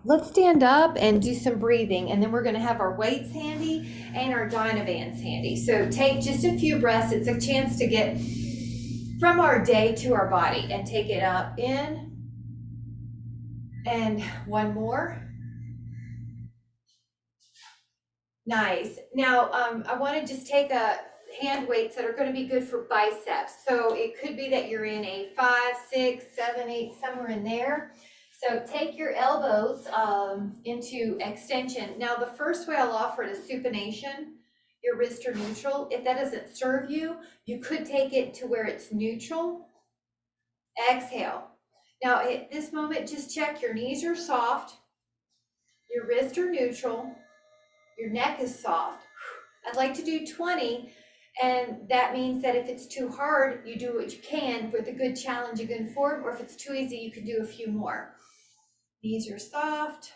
Let's stand up and do some breathing, and then we're going to have our weights handy and our dynabands handy. So take just a few breaths. It's a chance to get from our day to our body and take it up in, and one more. Nice. Now, I want to just take a hand weights that are going to be good for biceps. So it could be that you're in a 5, 6, 7, 8, somewhere in there. So take your elbows into extension. Now, the first way I'll offer it is supination. Your wrists are neutral. If that doesn't serve you, you could take it to where it's neutral. Exhale. Now, at this moment, just check your knees are soft, your wrists are neutral, your neck is soft. I'd like to do 20, and that means that if it's too hard, you do what you can with a good challenge again forward, or if it's too easy, you can do a few more. Knees are soft.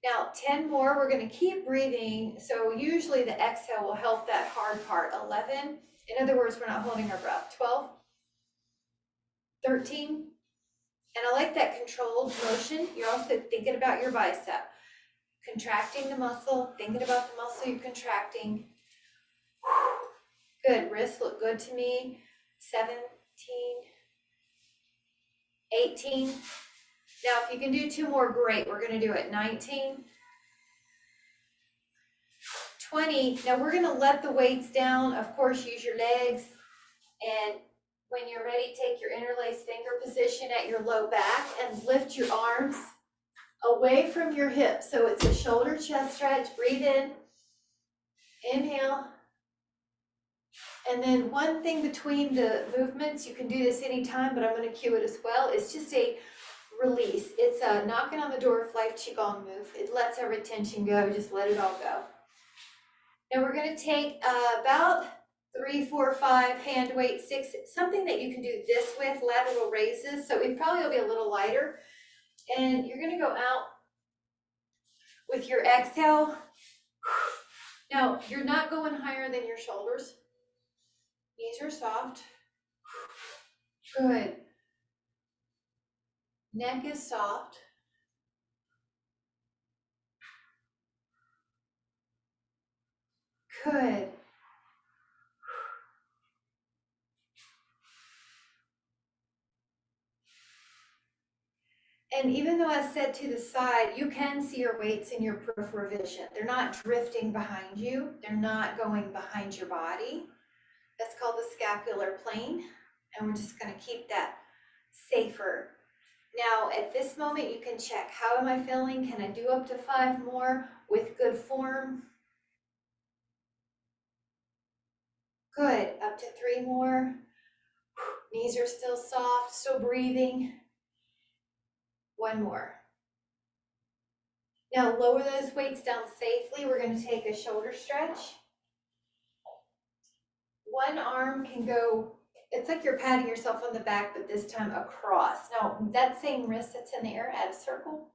Now, 10 more, we're gonna keep breathing. So usually the exhale will help that hard part. 11, in other words, we're not holding our breath. 12, 13, and I like that controlled motion. You're also thinking about your bicep. Contracting the muscle, thinking about the muscle you're contracting. Good, wrists look good to me. 17, 18. Now, if you can do 2 more, great. We're gonna do it. 19, 20. Now we're gonna let the weights down. Of course, use your legs. And when you're ready, take your interlaced finger position at your low back and lift your arms away from your hips. So it's a shoulder chest stretch. Breathe in, inhale. And then one thing between the movements, you can do this anytime, but I'm going to cue it as well. It's just a release. It's a knocking on the door of life qigong move. It lets every tension go. Just let it all go. Now we're going to take about 3, 4, 5 hand weight, 6, something that you can do this with, lateral raises. So it probably will be a little lighter. And you're going to go out with your exhale. Now you're not going higher than your shoulders. Knees are soft. Good. Neck is soft. Good. And even though I said to the side, you can see your weights in your peripheral vision. They're not drifting behind you. They're not going behind your body. That's called the scapular plane. And we're just going to keep that safer. Now, at this moment, you can check, how am I feeling? Can I do up to 5 more with good form? Good. Up to 3 more. Knees are still soft, still breathing. 1 more. Now lower those weights down safely. We're going to take a shoulder stretch. One arm can go, it's like you're patting yourself on the back, but this time across. Now that same wrist that's in the air, add a circle.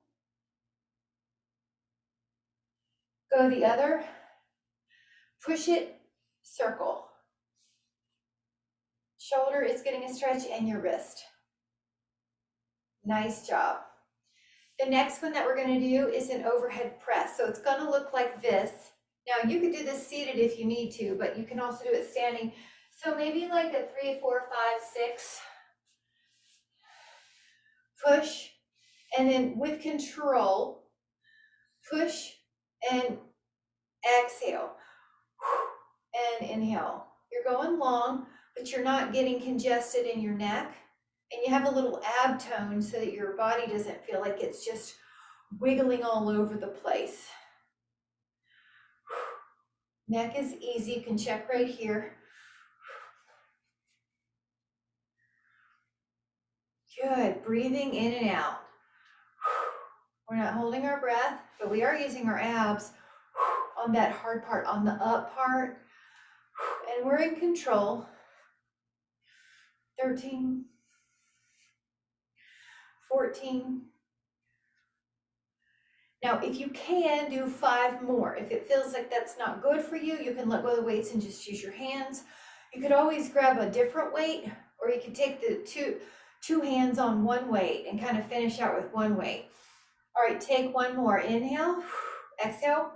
Go the other. Push it, circle. Shoulder is getting a stretch and your wrist. Nice job. The next one that we're going to do is an overhead press. So it's going to look like this. Now you could do this seated if you need to, but you can also do it standing. So maybe like a 3, 4, 5, 6. Push, and then with control, push and exhale. And inhale. You're going long, but you're not getting congested in your neck. And you have a little ab tone so that your body doesn't feel like it's just wiggling all over the place. Neck is easy, you can check right here. Good, breathing in and out. We're not holding our breath, but we are using our abs on that hard part, on the up part. And we're in control. 13, 14. Now, if you can, do 5 more. If it feels like that's not good for you, you can let go of the weights and just use your hands. You could always grab a different weight, or you could take the 2 hands on one weight and kind of finish out with one weight. All right, take one more. Inhale, exhale.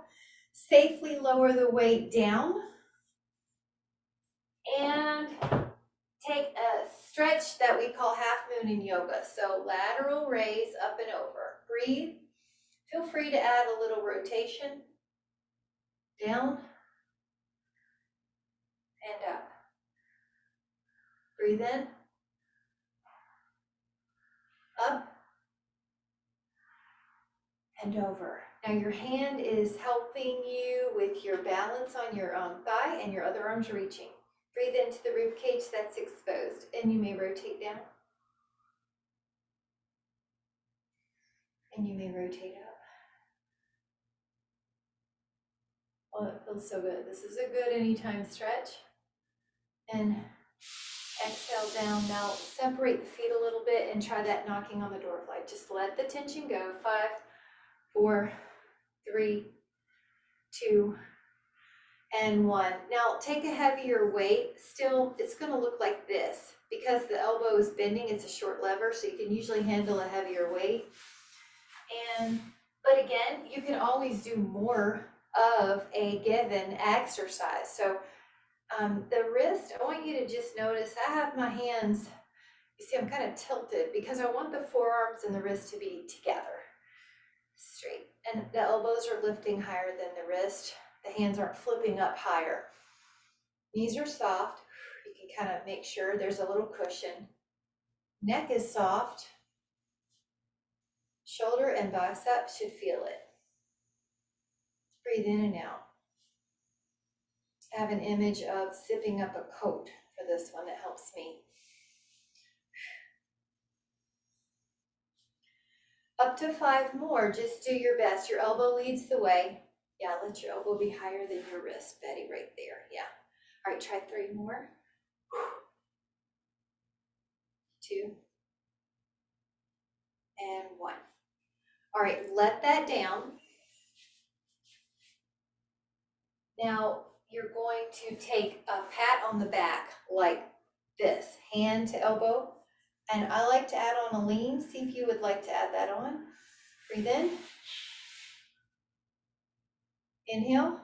Safely lower the weight down. And take a stretch that we call half moon in yoga. So lateral raise up and over. Breathe. Feel free to add a little rotation. Down and up. Breathe in. Up and over. Now your hand is helping you with your balance on your thigh, and your other arm's reaching. Breathe into the rib cage that's exposed, and you may rotate down. And you may rotate up. Oh, it feels so good. This is a good anytime stretch. And exhale down. Now separate the feet a little bit and try that knocking on the door fly. Just let the tension go. 5, 4, 3, 2, and 1. Now take a heavier weight. Still, it's going to look like this. Because the elbow is bending, it's a short lever, so you can usually handle a heavier weight. But again, you can always do more of a given exercise. So the wrist, I want you to just notice, I have my hands, you see I'm kind of tilted because I want the forearms and the wrist to be together, straight. And the elbows are lifting higher than the wrist. The hands aren't flipping up higher. Knees are soft. You can kind of make sure there's a little cushion. Neck is soft. Shoulder and bicep should feel it. Breathe in and out. I have an image of zipping up a coat for this one that helps me. Up to 5 more, just do your best. Your elbow leads the way. Yeah, let your elbow be higher than your wrist, Betty, right there. Yeah. All right, try 3 more. 2. And 1. All right, let that down. Now, you're going to take a pat on the back like this, hand to elbow. And I like to add on a lean. See if you would like to add that on. Breathe in. Inhale.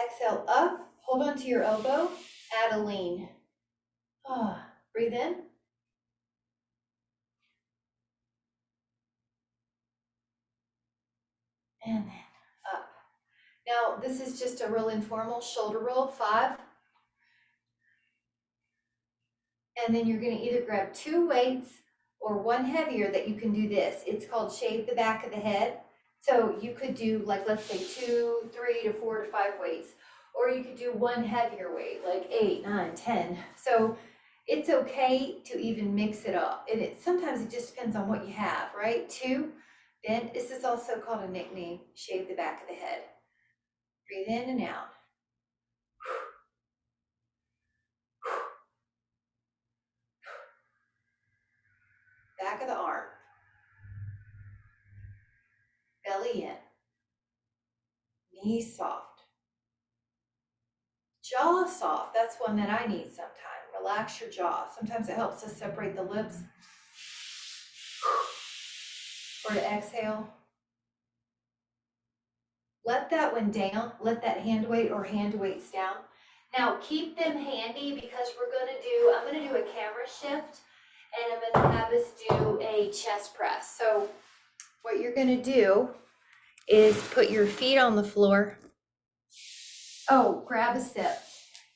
Exhale up. Hold on to your elbow. Add a lean. Breathe in. And then up. Now, this is just a real informal shoulder roll. 5. And then you're going to either grab 2 weights or 1 heavier that you can do this. It's called shave the back of the head. So you could do, like, let's say 2, 3 to 4 to 5 weights, or you could do 1 heavier weight, like 8, 9, 10. So it's okay to even mix it up. And sometimes it just depends on what you have, right? 2, then this is also called a nickname, shave the back of the head. Breathe in and out. Back of the arm. Belly in. Knees soft. Jaw soft. That's one that I need sometime. Relax your jaw. Sometimes it helps to separate the lips. Or to exhale. Let that one down. Let that hand weight or hand weights down. Now keep them handy because I'm going to do a camera shift and I'm going to have us do a chest press. So what you're going to do is put your feet on the floor. Oh, grab a sip.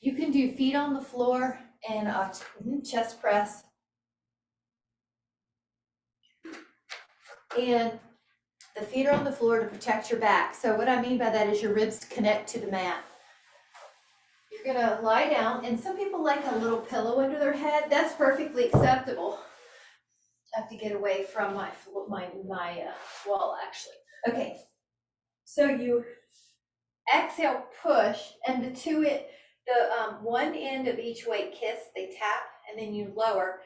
You can do feet on the floor and chest press. And the feet are on the floor to protect your back. So what I mean by that is your ribs connect to the mat. You're gonna lie down, and some people like a little pillow under their head. That's perfectly acceptable. I have to get away from my wall, actually. Okay, so you exhale, push, and the one end of each weight kiss, they tap, and then you lower.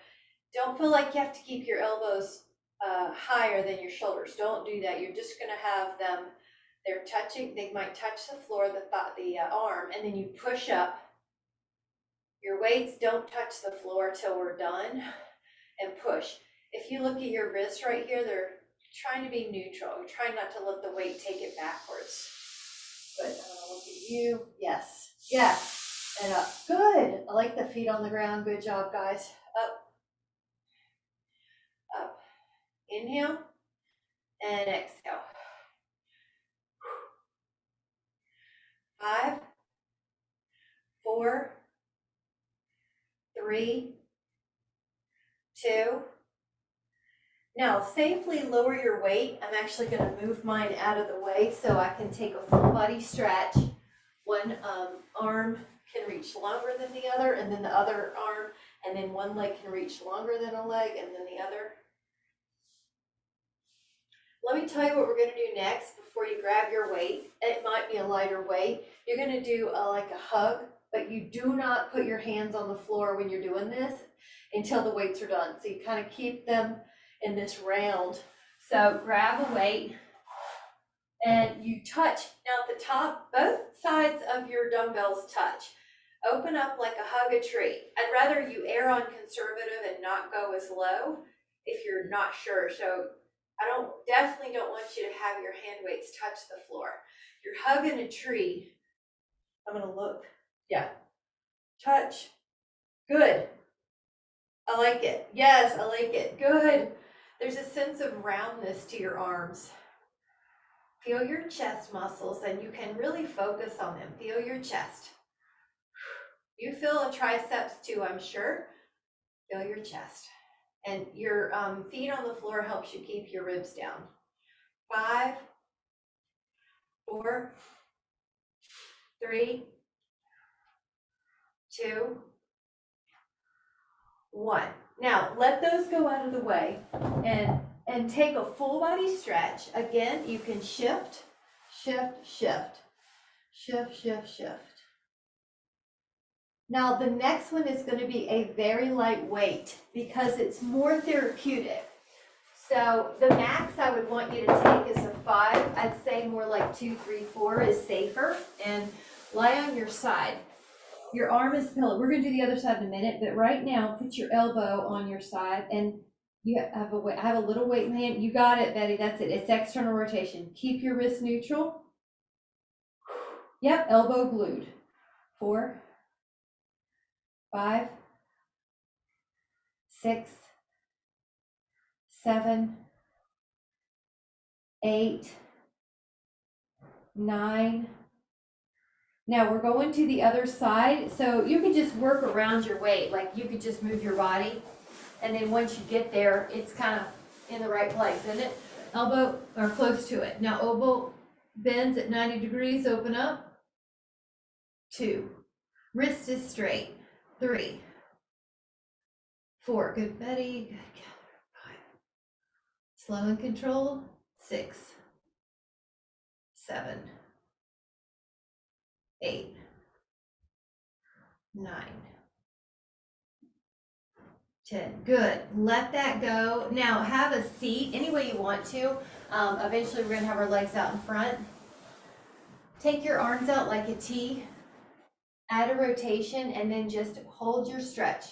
Don't feel like you have to keep your elbows higher than your shoulders. Don't do that. You're just gonna have them, they're touching, they might touch the floor, the arm, and then you push up. Your weights don't touch the floor till we're done. and push. If you look at your wrists right here, they're trying to be neutral. You're trying not to let the weight take it backwards. But look at you. Yes. Yeah. And up. Good. I like the feet on the ground. Good job, guys. Up. Up. Inhale and exhale. 5, 4, 3, 2. Now safely lower your weight. I'm actually going to move mine out of the way so I can take a full body stretch. One arm can reach longer than the other, and then the other arm, and then one leg can reach longer than a leg, and then the other. Let me tell you what we're going to do next before you grab your weight. It might be a lighter weight. You're going to do like a hug, but you do not put your hands on the floor when you're doing this until the weights are done. So you kind of keep them in this round. So grab a weight and you touch. Now at the top, both sides of your dumbbells touch. Open up like a hug a tree. I'd rather you err on conservative and not go as low if you're not sure. So I definitely don't want you to have your hand weights touch the floor. You're hugging a tree. I'm gonna look. Yeah. Touch. Good. I like it. Yes, I like it. Good. There's a sense of roundness to your arms. Feel your chest muscles and you can really focus on them. Feel your chest. You feel a triceps too, I'm sure. Feel your chest. And your feet on the floor helps you keep your ribs down. 5, 4, 3, 2, 1. Now let those go out of the way and take a full body stretch. Again, you can shift, shift, shift, shift, shift, shift. Now the next one is going to be a very light weight because it's more therapeutic. So the max I would want you to take is a 5. I'd say more like 2, 3, 4 is safer. And lie on your side. Your arm is pillow. We're going to do the other side in a minute, but right now put your elbow on your side and you have I have a little weight in my hand. You got it, Betty. That's it. It's external rotation. Keep your wrist neutral. Yep, elbow glued. 4, 5, 6, 7, 8, 9. Now we're going to the other side. So you can just work around your weight. Like you could just move your body. And then once you get there, it's kind of in the right place, isn't it? Elbow or close to it. Now elbow bends at 90 degrees, open up. 2. Wrist is straight. 3, 4. Good, Betty. Good. 5. Slow and controlled. 6, 7, 8, 9, 10. Good. Let that go. Now have a seat any way you want to. Eventually we're going to have our legs out in front. Take your arms out like a T. Add a rotation and then just hold your stretch.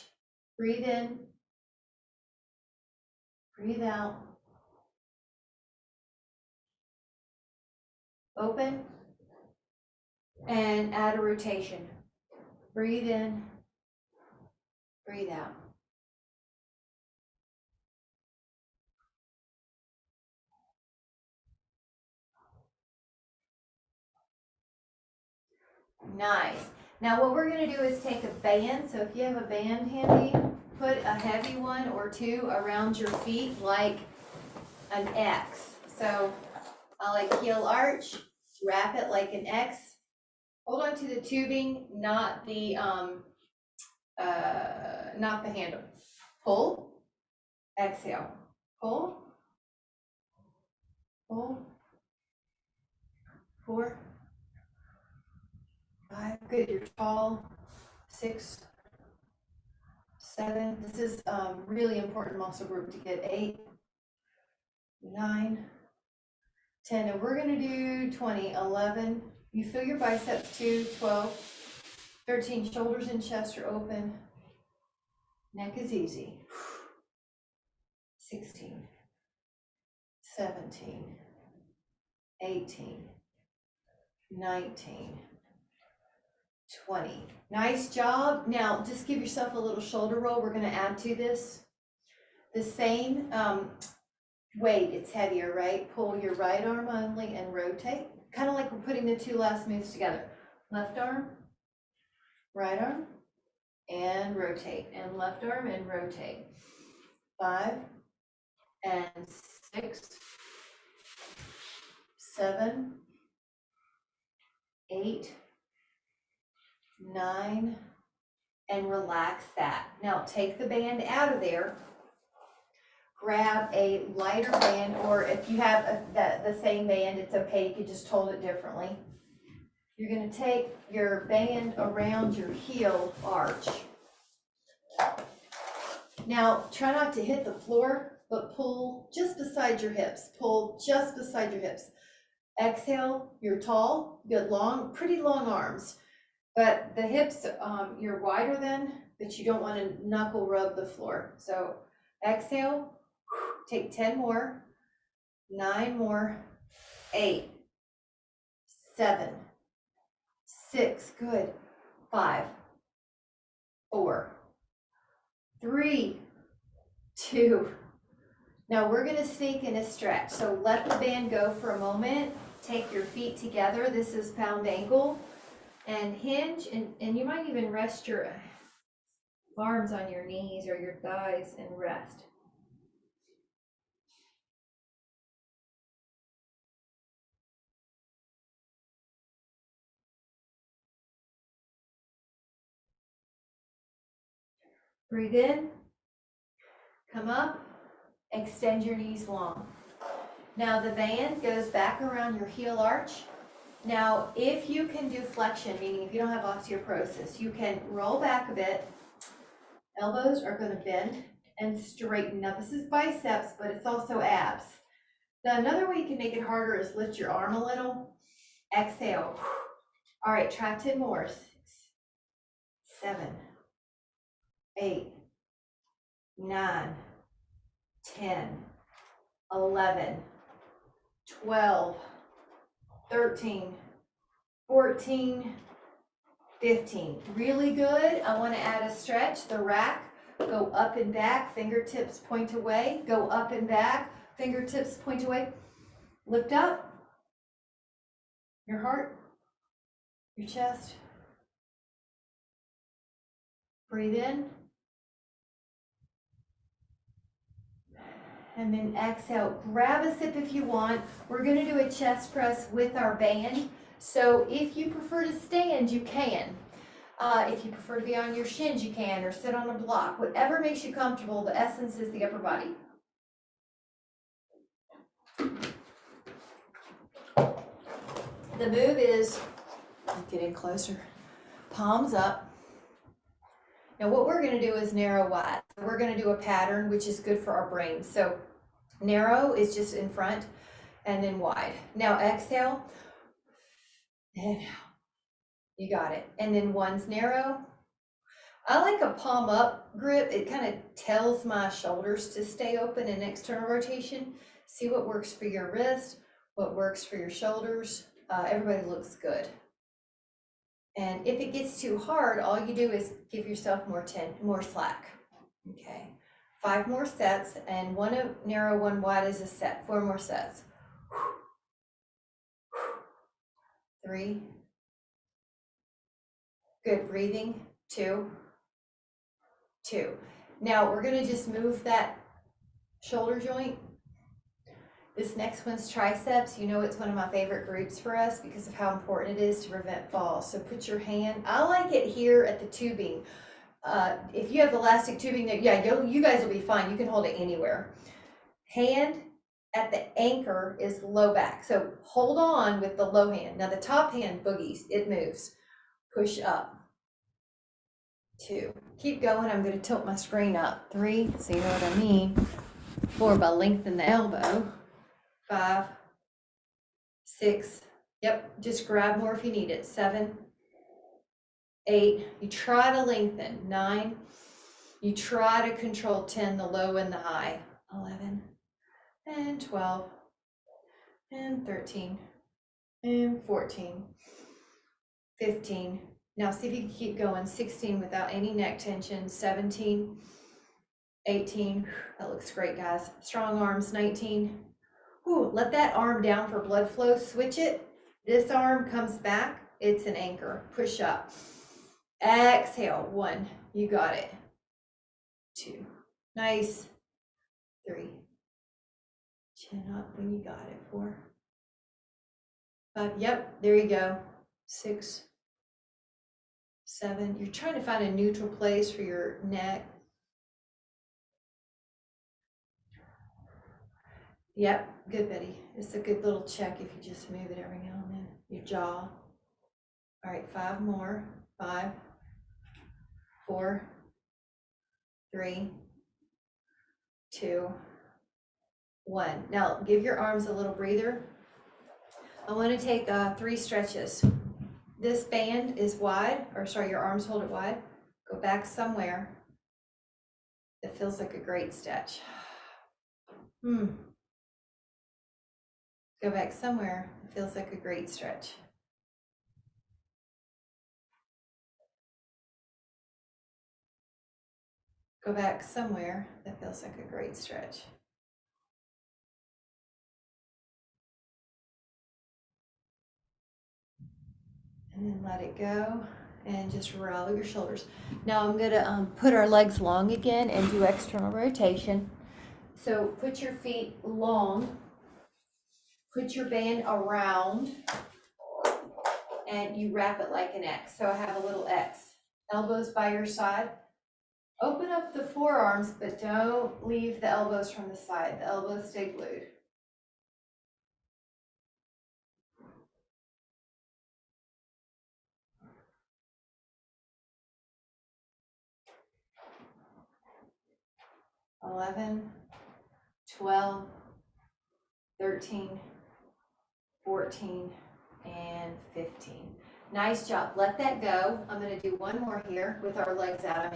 Breathe in. Breathe out. Open. And add a rotation. Breathe in. Breathe out. Nice. Now what we're going to do is take a band. So if you have a band handy, put a heavy one or 2 around your feet like an X. So I like heel arch, wrap it like an X. Hold on to the tubing, not the handle. Pull, exhale. Pull, pull. 4, 5. Good. You're tall. 6, 7. This is really important muscle group to get. 8, 9, 10. And we're going to do 20, 11. You feel your biceps too. 12, 13. Shoulders and chest are open. Neck is easy. 16, 17, 18, 19, 20. Nice job. Now just give yourself a little shoulder roll. We're going to add to this. The same weight, it's heavier, right? Pull your right arm only and rotate. Kind of like we're putting the two last moves together. Left arm, right arm, and rotate. And left arm and rotate. 5 and 6, 7, 8, 9, and relax that. Now take the band out of there. Grab a lighter band, or if you have the same band, it's okay, you could just hold it differently. You're going to take your band around your heel arch. Now try not to hit the floor, but pull just beside your hips. Pull just beside your hips. Exhale, you're tall, good long, pretty long arms, but the hips, you're wider than, but you don't want to knuckle rub the floor. So exhale. Take 10 more, 9 more, 8, 7, 6, good, 5, 4, 3, 2. Now we're going to sneak in a stretch. So let the band go for a moment. Take your feet together. This is pound ankle and hinge, and you might even rest your arms on your knees or your thighs and rest. Breathe in, come up, extend your knees long. Now the band goes back around your heel arch. Now if you can do flexion, meaning if you don't have osteoporosis, you can roll back a bit. Elbows are going to bend and straighten. Now this is biceps, but it's also abs. Now another way you can make it harder is lift your arm a little. Exhale. All right, try 10 more. 6, 7, 8, 9, 10, 11, 12, 13, 14, 15. Really good. I want to add a stretch. The rack, go up and back, fingertips point away, go up and back, fingertips point away. Lift up your heart, your chest. Breathe in. And then exhale. Grab a sip if you want. We're going to do a chest press with our band. So if you prefer to stand, you can. If you prefer to be on your shins, you can, or sit on a block. Whatever makes you comfortable. The essence is the upper body. The move is, get in closer, palms up. Now what we're going to do is narrow wide. We're going to do a pattern which is good for our brain. So narrow is just in front and then wide. Now exhale and out. You got it. And then one's narrow. I like a palm up grip. It kind of tells my shoulders to stay open in external rotation. See what works for your wrist, what works for your shoulders. Everybody looks good. And if it gets too hard, all you do is give yourself more slack. Okay, 5 more sets, and one narrow, one wide is a set. 4 more sets. 3. Good, breathing. 2. Now we're going to just move that shoulder joint. This next one's triceps. You know, it's one of my favorite groups for us because of how important it is to prevent falls. So put your hand, I like it here at the tubing. If you have elastic tubing, you guys will be fine. You can hold it anywhere. Hand at the anchor is low back. So hold on with the low hand. Now the top hand boogies, it moves. Push up. 2. Keep going. I'm going to tilt my screen up. 3, so you know what I mean. 4, by lengthen the elbow. 5, 6, yep, just grab more if you need it. 7, 8, you try to lengthen. 9, you try to control 10, the low and the high. 11, and 12, and 13, and 14, 15. Now see if you can keep going. 16 without any neck tension. 17, 18. That looks great, guys. Strong arms. 19. Ooh, let that arm down for blood flow. Switch it. This arm comes back. It's an anchor. Push up. Exhale. 1. You got it. 2. Nice. 3. Chin up when you got it. 4. 5. Yep. There you go. 6. 7. You're trying to find a neutral place for your neck. Yep. Good, Betty. It's a good little check if you just move it every now and then. Your jaw. All right. 5 more. 5. 4. 3. 2. 1. Now give your arms a little breather. I want to take 3 stretches. This band is wide, or sorry, your arms hold it wide. Go back somewhere that feels like a great stretch. Go back somewhere that feels like a great stretch. Go back somewhere that feels like a great stretch. And then let it go and just roll your shoulders. Now I'm going to put our legs long again and do external rotation. So put your feet long, put your band around, and you wrap it like an X. So I have a little X. Elbows by your side. Open up the forearms, but don't leave the elbows from the side. The elbows stay glued. "11, 12, 13, 14, and 15. Nice job. Let that go. I'm going to do one more here with our legs out.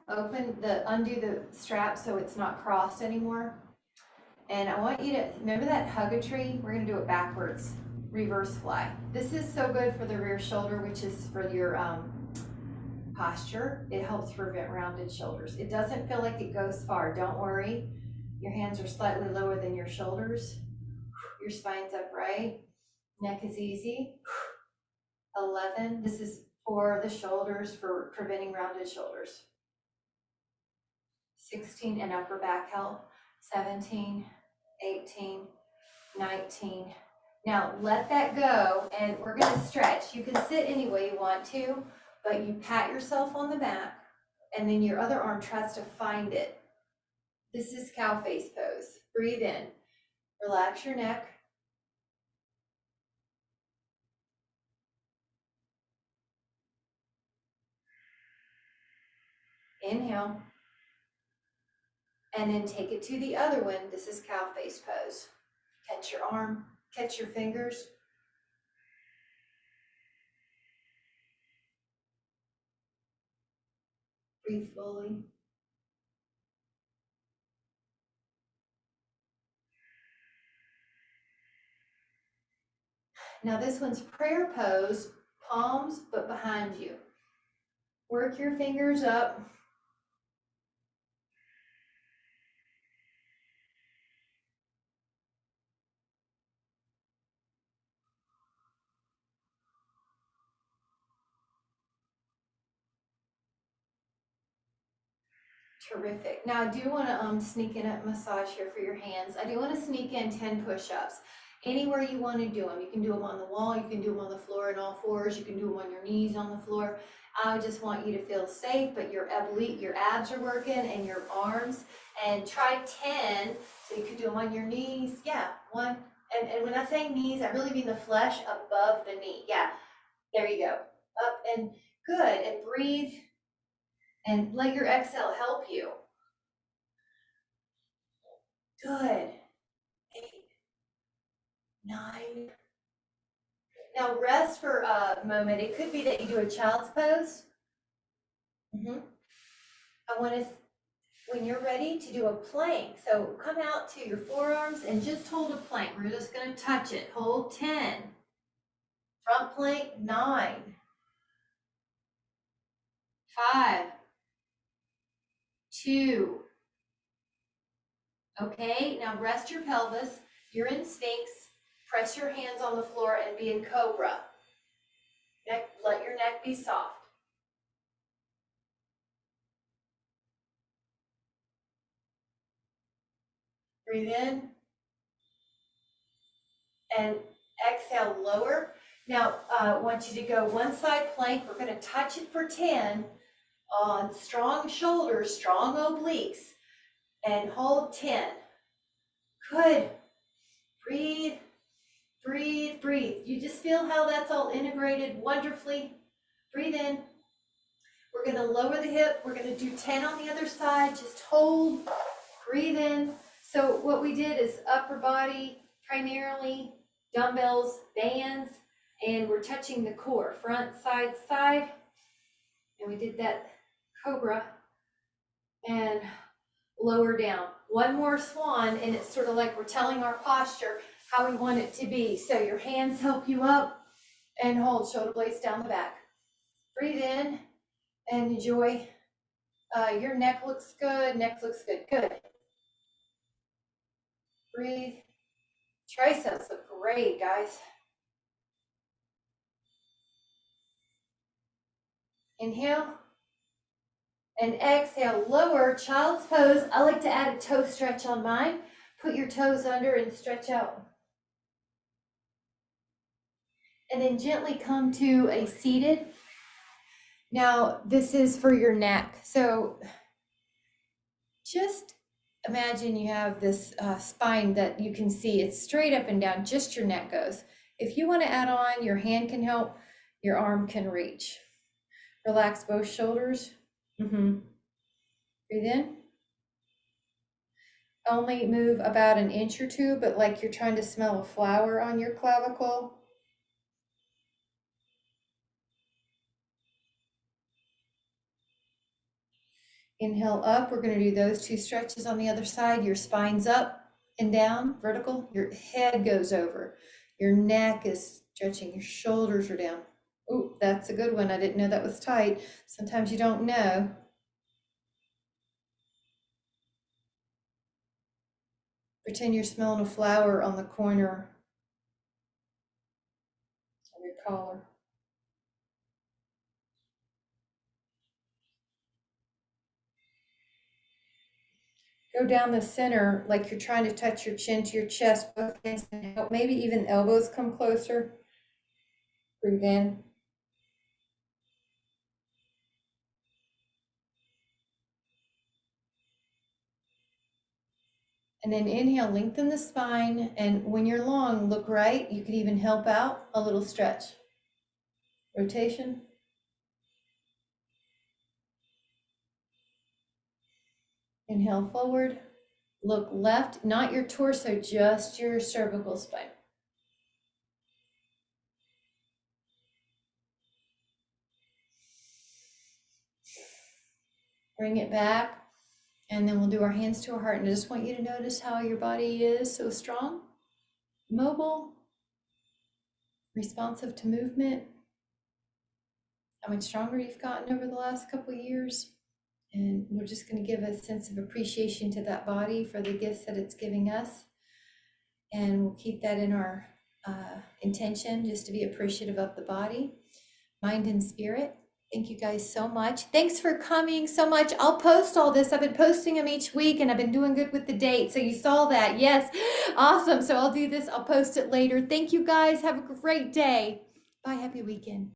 Undo the strap so it's not crossed anymore. And I want you to remember that hug a tree. We're going to do it backwards. Reverse fly. This is so good for the rear shoulder, which is for your posture. It helps prevent rounded shoulders. It doesn't feel like it goes far. Don't worry. Your hands are slightly lower than your shoulders. Your spine's upright. Neck is easy. 11. This is for the shoulders, for preventing rounded shoulders. 16, and upper back health. 17, 18, 19. Now let that go, and we're going to stretch. You can sit any way you want to, but you pat yourself on the back, and then your other arm tries to find it. This is cow face pose. Breathe in. Relax your neck. Inhale. And then take it to the other one. This is cow face pose. Catch your arm, catch your fingers. Breathe fully. Now this one's prayer pose, palms but behind you. Work your fingers up. Terrific. Now I do want to sneak in a massage here for your hands. I do want to sneak in 10 push-ups. Anywhere you want to do them. You can do them on the wall, you can do them on the floor in all fours, you can do them on your knees on the floor. I just want you to feel safe, but your abs are working and your arms. And try 10, so you could do them on your knees. Yeah, 1. And when I say knees, I really mean the flesh above the knee. Yeah, there you go. Up and good. And breathe. And let your exhale help you. Good. 8, 9. Now rest for a moment. It could be that you do a child's pose. I want to when you're ready to do a plank, so come out to your forearms and just hold a plank. We're just gonna touch it. Hold 10. Front plank, 9. 5. 2. Okay, now rest your pelvis. You're in Sphinx. Press your hands on the floor and be in Cobra. Let your neck be soft. Breathe in. And exhale, lower. Now, I want you to go one side plank. We're going to touch it for 10 on strong shoulders, strong obliques, and hold 10. Good. Breathe, breathe, breathe. You just feel how that's all integrated wonderfully. Breathe in. We're going to lower the hip. We're going to do 10 on the other side. Just hold, breathe in. So what we did is upper body, primarily dumbbells, bands, and we're touching the core, front, side, side. And we did that Cobra and lower down. One more swan, and it's sort of like we're telling our posture how we want it to be. So your hands help you up and hold, shoulder blades down the back. Breathe in and enjoy. Your neck looks good, good. Breathe. Triceps look great, guys. Inhale and exhale, lower, child's pose. I like to add a toe stretch on mine. Put your toes under and stretch out. And then gently come to a seated. Now, this is for your neck. So just imagine you have this spine that you can see. It's straight up and down, just your neck goes. If you want to add on, your hand can help, your arm can reach. Relax both shoulders. Breathe in. Only move about an inch or two, but like you're trying to smell a flower on your clavicle. Inhale up. We're going to do those two stretches on the other side. Your spine's up and down, vertical. Your head goes over. Your neck is stretching. Your shoulders are down. Oh, that's a good one. I didn't know that was tight. Sometimes you don't know. Pretend you're smelling a flower on the corner of your collar. Go down the center like you're trying to touch your chin to your chest, both hands can help. Maybe even elbows come closer. Breathe in. And then inhale, lengthen the spine. And when you're long, look right. You could even help out a little stretch. Rotation. Inhale forward. Look left, not your torso, just your cervical spine. Bring it back. And then we'll do our hands to our heart. And I just want you to notice how your body is so strong, mobile, responsive to movement, how much stronger you've gotten over the last couple of years. And we're just going to give a sense of appreciation to that body for the gifts that it's giving us. And we'll keep that in our intention, just to be appreciative of the body, mind, and spirit. Thank you guys so much. Thanks for coming so much. I'll post all this. I've been posting them each week and I've been doing good with the date. So you saw that. Yes. Awesome. So I'll do this. I'll post it later. Thank you guys. Have a great day. Bye. Happy weekend.